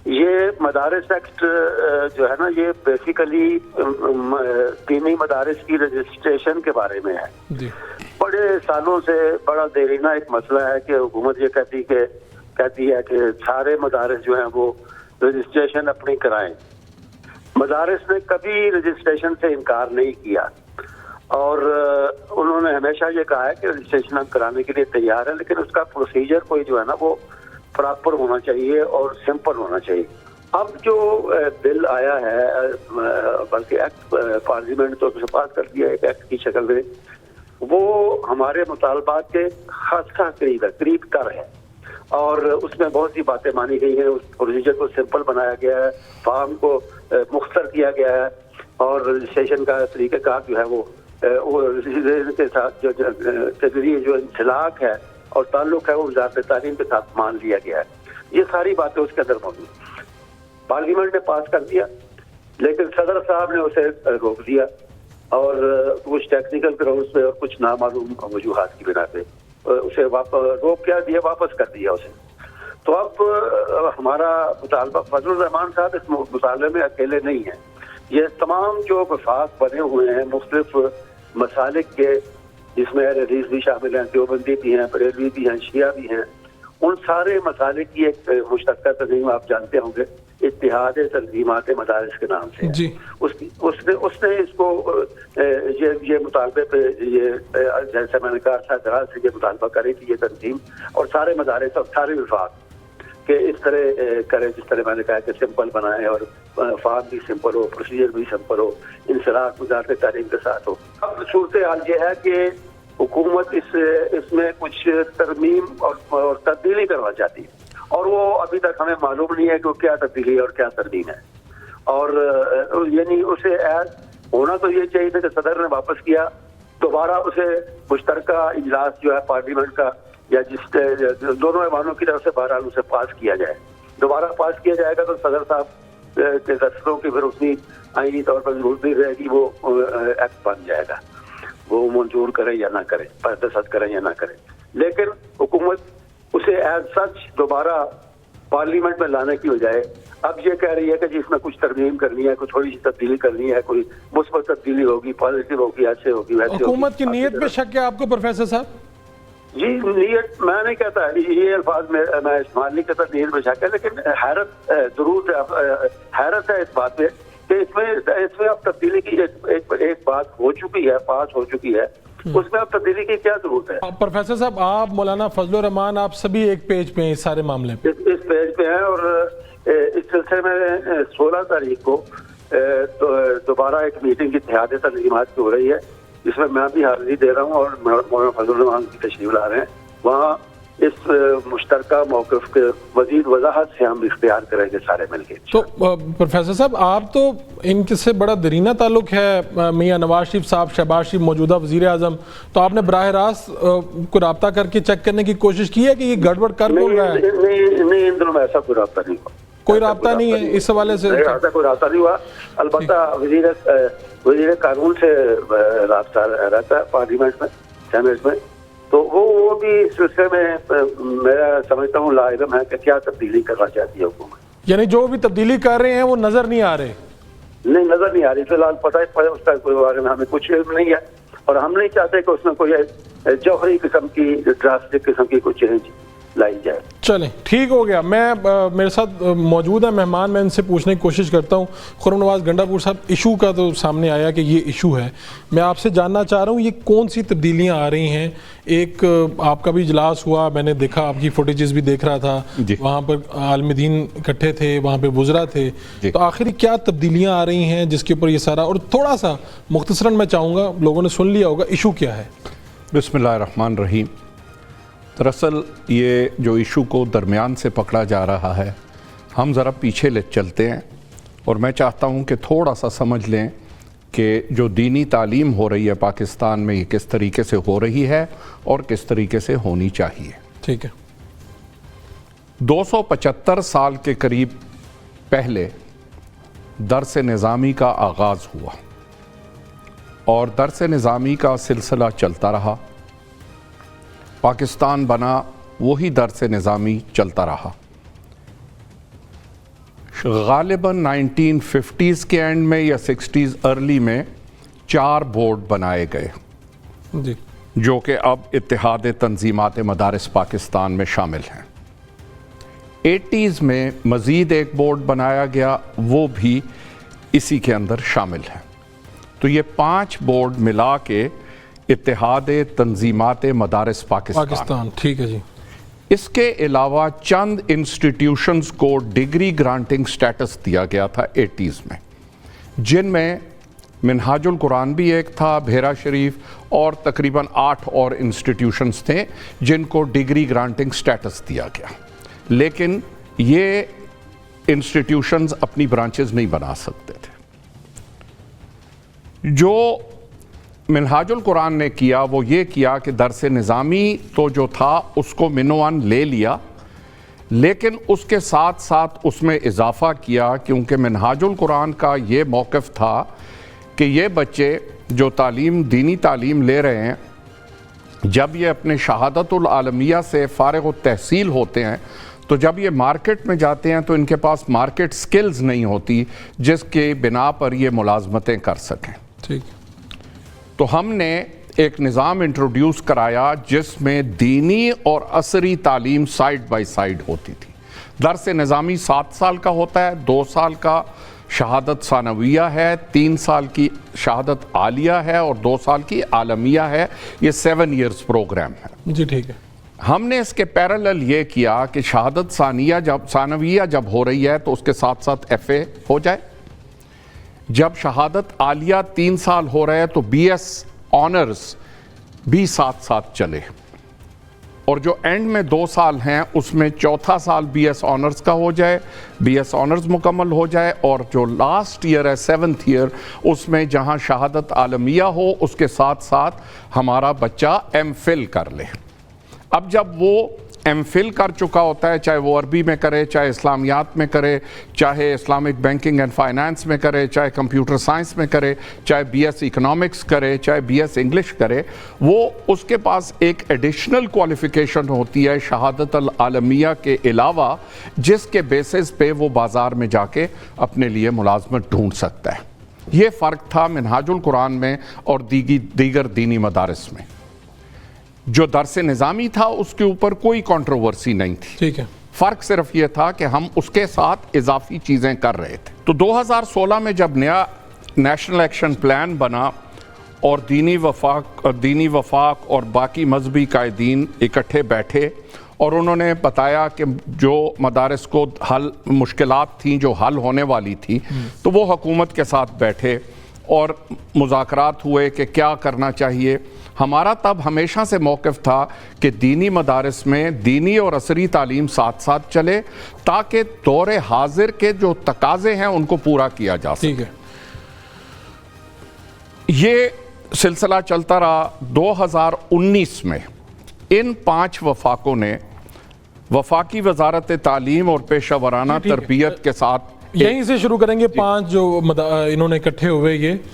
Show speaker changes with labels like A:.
A: یہ مدارس ایکٹ جو ہے نا، یہ بیسیکلی دینی مدارس کی رجسٹریشن کے بارے میں ہے
B: جی۔
A: بڑے سالوں سے بڑا دیرینہ ایک مسئلہ ہے کہ حکومت یہ کہتی ہے کہ سارے مدارس جو ہیں وہ رجسٹریشن اپنی کرائیں۔ مدارس نے کبھی رجسٹریشن سے انکار نہیں کیا، اور انہوں نے ہمیشہ یہ کہا ہے کہ رجسٹریشن ہم کرانے کے لیے تیار ہے، لیکن اس کا پروسیجر کوئی جو ہے نا وہ پراپر ہونا چاہیے اور سمپل ہونا چاہیے۔ اب جو بل آیا ہے، بلکہ ایکٹ پارلیمنٹ تو پاس کر دیا ایک ایکٹ کی شکل میں، وہ ہمارے مطالبات کے خاصا قریب تر ہے، اور اس میں بہت سی باتیں مانی گئی ہیں۔ اس پروسیجر کو سمپل بنایا گیا ہے، فارم کو مختصر کیا گیا ہے، اور رجسٹریشن کا طریقہ کار جو ہے وہ کے ساتھ جو انسلاک ہے اور تعلق ہے وہ وزارت تعلیم کے ساتھ مان لیا گیا ہے۔ یہ ساری باتیں اس کے اندر موجود ہیں۔ پارلیمنٹ نے پاس کر دیا، لیکن صدر صاحب نے اسے روک دیا، اور کچھ ٹیکنیکل گراؤنڈز پہ اور کچھ نامعلوم وجوہات کی بنا پہ اسے روک کیا دیا، واپس کر دیا اسے۔ تو اب ہمارا مطالبہ، فضل الرحمان صاحب اس مطالبے میں اکیلے نہیں ہیں، یہ تمام جو وفاق بنے ہوئے ہیں مختلف مسالک کے، جس میں اہل حدیث بھی شامل ہیں، دیوبندی بھی ہیں، بریلوی بھی ہیں، شیعہ بھی ہیں، ان سارے مسالک کی ایک مشترکہ تنظیم آپ جانتے ہوں گے، اتحاد تنظیمات مدارس کے نام سے
B: جی۔
A: اس نے اس کو یہ مطالبے پہ، یہ جیسے میں نے کہا دراز سے یہ مطالبہ کری تھی یہ تنظیم، اور سارے مدارس اور سارے وفاق کہ اس طرح کرے جس طرح میں نے کہا کہ سمپل بنائے، اور فارم بھی سمپل ہو، پروسیجر بھی سمپل ہو، انسلاک وزارت تعلیم کے ساتھ ہو۔ اب صورتحال یہ ہے کہ حکومت اس میں کچھ ترمیم اور تبدیلی کرنا چاہتی ہے، اور وہ ابھی تک ہمیں معلوم نہیں ہے کہ وہ کیا تبدیلی اور کیا ترمیم ہے۔ اور یعنی اسے ہونا تو یہ چاہیے تھا کہ صدر نے واپس کیا، دوبارہ اسے مشترکہ اجلاس جو ہے پارلیمنٹ کا، یا جس دونوں ایوانوں کی طرف سے بہرحال اسے پاس کیا جائے۔ دوبارہ پاس کیا جائے گا تو صدر صاحب کے دستوں کی پھر اتنی آئینی طور پر ضرورت نہیں رہے گی، وہ ایکٹ بن جائے گا، وہ منظور کرے یا نہ کرے، دستخط کرے یا نہ کرے۔ لیکن حکومت اسے ایز سچ دوبارہ پارلیمنٹ میں لانے کی بجائے اب یہ کہہ رہی ہے کہ جی اس میں کچھ ترمیم کرنی ہے، کوئی تھوڑی سی تبدیلی کرنی ہے، کوئی مثبت تبدیلی ہوگی، پازیٹیو ہوگی، ایسے ہوگی ویسے ہوگی۔
B: حکومت کی نیت پہ شک ہے آپ کو پروفیسر صاحب؟
A: جی نیت میں نہیں کہتا، یہ الفاظ میں استعمال نہیں کرتا نیت میں شک ہے، لیکن حیرت ضرور حیرت ہے اس بات پہ کہ اس میں اب تبدیلی کی ایک بات ہو چکی ہے، پاس ہو چکی ہے، اس میں اب تبدیلی کی کیا ضرورت ہے؟
B: پروفیسر صاحب آپ مولانا فضل الرحمان آپ سبھی ایک پیج پہ ہیں اس سارے معاملے پہ؟
A: اس پیج پہ ہیں، اور اس سلسلے میں 16 تاریخ کو دوبارہ ایک میٹنگ اتحاد تنظیمات کی ہو رہی ہے، جس میں میں بھی حاضری دے رہا ہوں اور مولانا فضل الرحمان کی تشریف لا رہے ہیں۔ وہاں اس مشترکہ موقف کے مزید وضاحت سے ہم اختیار کریں گے سارے مل کے۔
B: تو پروفیسر صاحب آپ تو ان کے سے بڑا دیرینہ تعلق ہے، میاں نواز شریف صاحب، شہباز شریف موجودہ وزیر اعظم، تو آپ نے براہ راست کو رابطہ کر کے چیک کرنے کی کوشش کی ہے کہ یہ گڑبڑ کر کون رہا ہے؟
A: نہیں، ان دنوں میں ایسا کوئی رابطہ نہیں ہوا،
B: کوئی رابطہ نہیں ہے اس حوالے سے؟
A: ایسا کوئی رابطہ نہیں ہوا، البتہ وزیر قانون سے رابطہ رہتا ہے پارلیمنٹ میں، سینٹ میں، تو وہ بھی اس سلسلے میں میں سمجھتا ہوں لا علم ہے کہ کیا تبدیلی کرنا چاہتی ہے حکومت۔
B: یعنی جو بھی تبدیلی کر رہے ہیں وہ نظر نہیں آ رہے؟
A: نہیں، نظر نہیں آ رہی، فی الحال پتہ اس کا کوئی بارے میں ہمیں کچھ علم نہیں ہے، اور ہم نہیں چاہتے کہ اس میں کوئی جوہری قسم کی، ڈراسٹک قسم کی کوئی چینج لائی جائے۔
B: چلیں ٹھیک ہو گیا، میں میرے ساتھ موجود ہے مہمان، میں ان سے پوچھنے کی کوشش کرتا ہوں۔ خرم نواز گنڈا پور صاحب، ایشو کا تو سامنے آیا کہ یہ ایشو ہے، میں آپ سے جاننا چاہ رہا ہوں یہ کون سی تبدیلیاں آ رہی ہیں؟ ایک آپ کا بھی اجلاس ہوا، میں نے دیکھا، آپ کی فوٹیجز بھی دیکھ رہا تھا، وہاں پر عالم دین اکٹھے تھے، وہاں پہ وزراء تھے، تو آخری کیا تبدیلیاں آ رہی ہیں جس کے اوپر یہ سارا، اور تھوڑا سا مختصراً میں چاہوں گا، لوگوں نے سن لیا ہوگا، ایشو کیا ہے؟
C: بسم اللہ الرحمن الرحیم۔ دراصل یہ جو ایشو کو درمیان سے پکڑا جا رہا ہے، ہم ذرا پیچھے لے چلتے ہیں، اور میں چاہتا ہوں کہ تھوڑا سا سمجھ لیں کہ جو دینی تعلیم ہو رہی ہے پاکستان میں، یہ کس طریقے سے ہو رہی ہے اور کس طریقے سے ہونی چاہیے۔
B: ٹھیک ہے۔
C: 275 سال کے قریب پہلے درس نظامی کا آغاز ہوا، اور درس نظامی کا سلسلہ چلتا رہا، پاکستان بنا، وہی درس نظامی چلتا رہا۔ غالباً 1950s کے اینڈ میں یا 60s ارلی میں 4 بورڈ بنائے گئے
B: جی
C: جو کہ اب اتحاد تنظیمات مدارس پاکستان میں شامل ہیں. 80s میں مزید ایک بورڈ بنایا گیا، وہ بھی اسی کے اندر شامل ہے. تو یہ 5 بورڈ ملا کے اتحاد تنظیمات مدارس پاکستان.
B: ٹھیک ہے جی.
C: اس کے علاوہ چند انسٹیٹیوشنز کو ڈگری گرانٹنگ سٹیٹس دیا گیا تھا 80s میں، جن میں منہاج القرآن بھی ایک تھا، بھیرا شریف، اور تقریباً 8 اور انسٹیٹیوشنز تھے جن کو ڈگری گرانٹنگ سٹیٹس دیا گیا. لیکن یہ انسٹیٹیوشنز اپنی برانچز نہیں بنا سکتے تھے. جو منہاج القرآن نے کیا وہ یہ کیا کہ درس نظامی تو جو تھا اس کو منوان لے لیا، لیکن اس کے ساتھ ساتھ اس میں اضافہ کیا، کیونکہ منہاج القرآن کا یہ موقف تھا کہ یہ بچے جو دینی تعلیم لے رہے ہیں، جب یہ اپنے شہادت العالمیہ سے فارغ التحصیل ہوتے ہیں تو جب یہ مارکیٹ میں جاتے ہیں تو ان کے پاس مارکیٹ سکلز نہیں ہوتی جس کے بنا پر یہ ملازمتیں کر سکیں.
B: ٹھیک.
C: تو ہم نے ایک نظام انٹروڈیوس کرایا جس میں دینی اور عصری تعلیم سائیڈ بائی سائیڈ ہوتی تھی. درس نظامی 7 سال کا ہوتا ہے، 2 سال کا شہادت ثانویہ ہے، 3 سال کی شہادت عالیہ ہے اور 2 سال کی عالمیہ ہے. یہ 7 ایئرز پروگرام ہے.
B: جی ٹھیک ہے.
C: ہم نے اس کے پیرالل یہ کیا کہ شہادت ثانویہ جب ہو رہی ہے تو اس کے ساتھ ساتھ ایف اے ہو جائے. جب شہادت عالیہ 3 سال ہو رہے ہیں تو بی ایس آنرز بھی ساتھ ساتھ چلے، اور جو اینڈ میں 2 سال ہیں اس میں 4تھا سال بی ایس آنرز کا ہو جائے، بی ایس آنرز مکمل ہو جائے، اور جو لاسٹ ایئر ہے 7th ایئر اس میں جہاں شہادت عالمیہ ہو اس کے ساتھ ساتھ ہمارا بچہ ایم فل کر لے. اب جب وہ ایم فل کر چکا ہوتا ہے، چاہے وہ عربی میں کرے، چاہے اسلامیات میں کرے، چاہے اسلامک بینکنگ اینڈ فائنانس میں کرے، چاہے کمپیوٹر سائنس میں کرے، چاہے بی ایس اکنامکس کرے، چاہے بی ایس انگلش کرے، وہ اس کے پاس ایک ایڈیشنل کوالیفیکیشن ہوتی ہے شہادت العالمیہ کے علاوہ، جس کے بیسس پہ وہ بازار میں جا کے اپنے لیے ملازمت ڈھونڈ سکتا ہے. یہ فرق تھا منہاج القرآن میں اور دیگر دینی مدارس میں. جو درس نظامی تھا اس کے اوپر کوئی کنٹروورسی نہیں تھی.
B: ٹھیک ہے.
C: فرق صرف یہ تھا کہ ہم اس کے ساتھ اضافی چیزیں کر رہے تھے. تو 2016 میں جب نیا نیشنل ایکشن پلان بنا اور دینی وفاق اور باقی مذہبی قائدین اکٹھے بیٹھے اور انہوں نے بتایا کہ جو مدارس کو مشکلات تھیں جو حل ہونے والی تھی، تو وہ حکومت کے ساتھ بیٹھے اور مذاکرات ہوئے کہ کیا کرنا چاہیے. ہمارا تب ہمیشہ سے موقف تھا کہ دینی مدارس میں دینی اور عصری تعلیم ساتھ ساتھ چلے تاکہ دور حاضر کے جو تقاضے ہیں ان کو پورا کیا جا سکے.
B: ٹھیک ہے.
C: یہ سلسلہ چلتا رہا. 2019 میں ان 5 وفاقوں نے وفاقی وزارت تعلیم اور پیشہ ورانہ تربیت کے ساتھ
B: یہیں سے شروع کریں گے. 5 جو انہوں نے اکٹھے ہوئے یہ